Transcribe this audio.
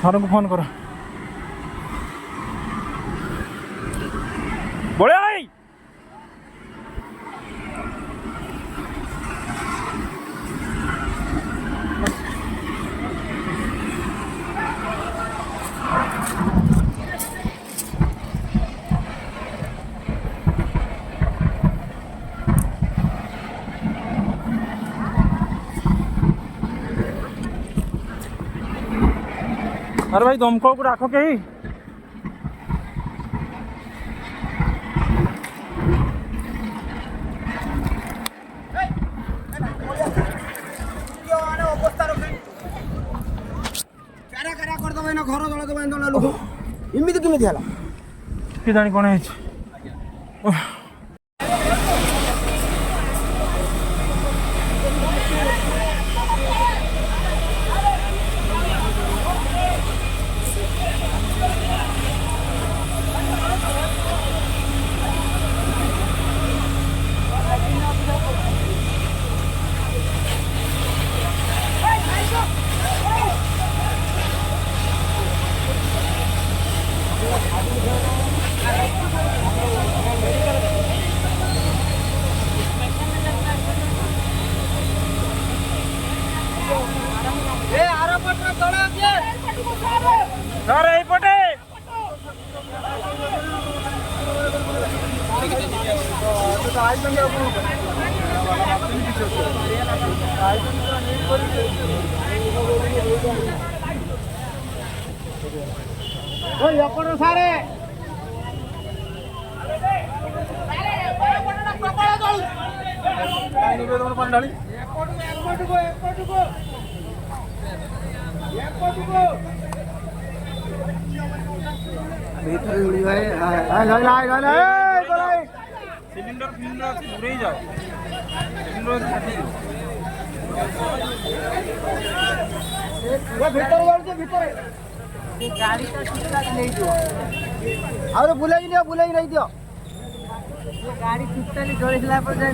सारों को फोन करो। बोले आई अरे भाई दमकल को रखो कहीं। घर जल लोक इमित केमी है कि जानी कौन है। सर यही पटे सारे सिलिंडर फिलिंडर अच्छी दूर ही जाओ। गाड़ी बुलाई नहीं दियो गाड़ी टोटाली जड़े पर जाए